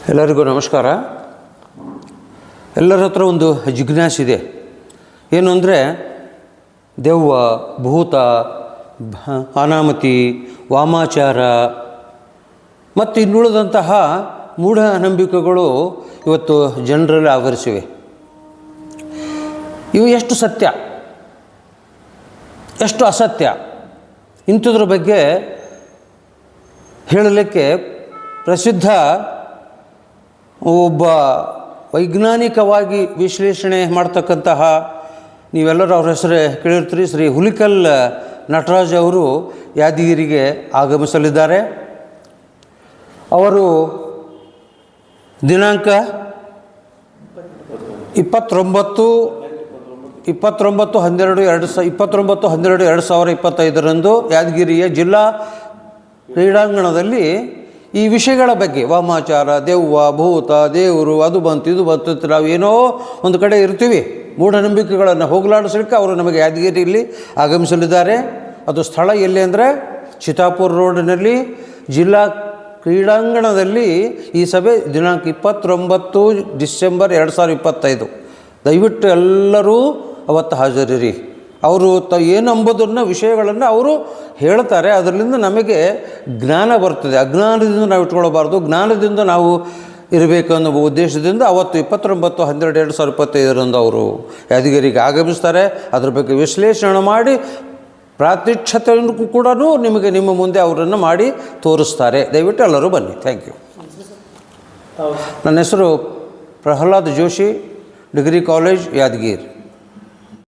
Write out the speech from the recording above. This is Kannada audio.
ಎಲ್ಲರಿಗೂ ನಮಸ್ಕಾರ. ಎಲ್ಲರ ಹತ್ರ ಒಂದು ಜಿಜ್ಞಾಸಿದೆ. ಏನು ಅಂದರೆ ದೆವ್ವ, ಭೂತ, ಅನಾಮತಿ, ವಾಮಾಚಾರ ಮತ್ತು ಇನ್ನುಳಿದಂತಹ ಮೂಢನಂಬಿಕೆಗಳು ಇವತ್ತು ಜನರಲ್ಲಿ ಆವರಿಸಿವೆ. ಇವು ಎಷ್ಟು ಸತ್ಯ, ಎಷ್ಟು ಅಸತ್ಯ, ಇಂಥದ್ರ ಬಗ್ಗೆ ಹೇಳಲಿಕ್ಕೆ ಪ್ರಸಿದ್ಧ ಒಬ್ಬ ವೈಜ್ಞಾನಿಕವಾಗಿ ವಿಶ್ಲೇಷಣೆ ಮಾಡ್ತಕ್ಕಂತಹ, ನೀವೆಲ್ಲರೂ ಅವ್ರ ಹೆಸರೇ ಕೇಳಿರ್ತೀರಿ, ಶ್ರೀ ಹುಲಿಕಲ್ ನಟರಾಜ್ ಅವರು ಯಾದಗಿರಿಗೆ ಆಗಮಿಸಲಿದ್ದಾರೆ. ಅವರು ದಿನಾಂಕ 29/12/2025 ಯಾದಗಿರಿಯ ಜಿಲ್ಲಾ ಕ್ರೀಡಾಂಗಣದಲ್ಲಿ ಈ ವಿಷಯಗಳ ಬಗ್ಗೆ, ವಾಮಾಚಾರ, ದೆವ್ವ, ಭೂತ, ದೇವರು, ಅದು ಬಂತು ಇದು ಬಂತು ಅಂತ ನಾವೇನೋ ಒಂದು ಕಡೆ ಇರ್ತೀವಿ, ಮೂಢನಂಬಿಕೆಗಳನ್ನು ಹೋಗಲಾಡಿಸಲಿಕ್ಕೆ ಅವರು ನಮಗೆ ಯಾದಗಿರಿಯಲ್ಲಿ ಆಗಮಿಸಲಿದ್ದಾರೆ. ಅದು ಸ್ಥಳ ಎಲ್ಲಿ ಅಂದರೆ ಚಿತ್ತಾಪುರ ರೋಡಿನಲ್ಲಿ ಜಿಲ್ಲಾ ಕ್ರೀಡಾಂಗಣದಲ್ಲಿ ಈ ಸಭೆ ದಿನಾಂಕ 29 ಡಿಸೆಂಬರ್ 2025. ದಯವಿಟ್ಟು ಎಲ್ಲರೂ ಅವತ್ತು ಹಾಜರಿರಿ. ಅವರು ಏನು ಎಂಬುದನ್ನು ವಿಷಯಗಳನ್ನು ಅವರು ಹೇಳ್ತಾರೆ. ಅದರಿಂದ ನಮಗೆ ಜ್ಞಾನ ಬರ್ತದೆ. ಅಜ್ಞಾನದಿಂದ ನಾವು ಇಟ್ಕೊಳ್ಬಾರ್ದು, ಜ್ಞಾನದಿಂದ ನಾವು ಇರಬೇಕು ಅನ್ನೋ ಉದ್ದೇಶದಿಂದ ಅವತ್ತು 29/12/2025 ಅವರು ಯಾದಗಿರಿಗೆ ಆಗಮಿಸ್ತಾರೆ. ಅದ್ರ ಬಗ್ಗೆ ವಿಶ್ಲೇಷಣೆ ಮಾಡಿ ಪ್ರಾತ್ಯಕ್ಷತೆಯನ್ನು ಕೂಡ ನಿಮಗೆ ನಿಮ್ಮ ಮುಂದೆ ಅವರನ್ನು ಮಾಡಿ ತೋರಿಸ್ತಾರೆ. ದಯವಿಟ್ಟು ಎಲ್ಲರೂ ಬನ್ನಿ. Thank you. ನನ್ನ ಹೆಸರು ಪ್ರಹ್ಲಾದ್ ಜೋಶಿ, ಡಿಗ್ರಿ ಕಾಲೇಜ್, ಯಾದಗಿರಿ.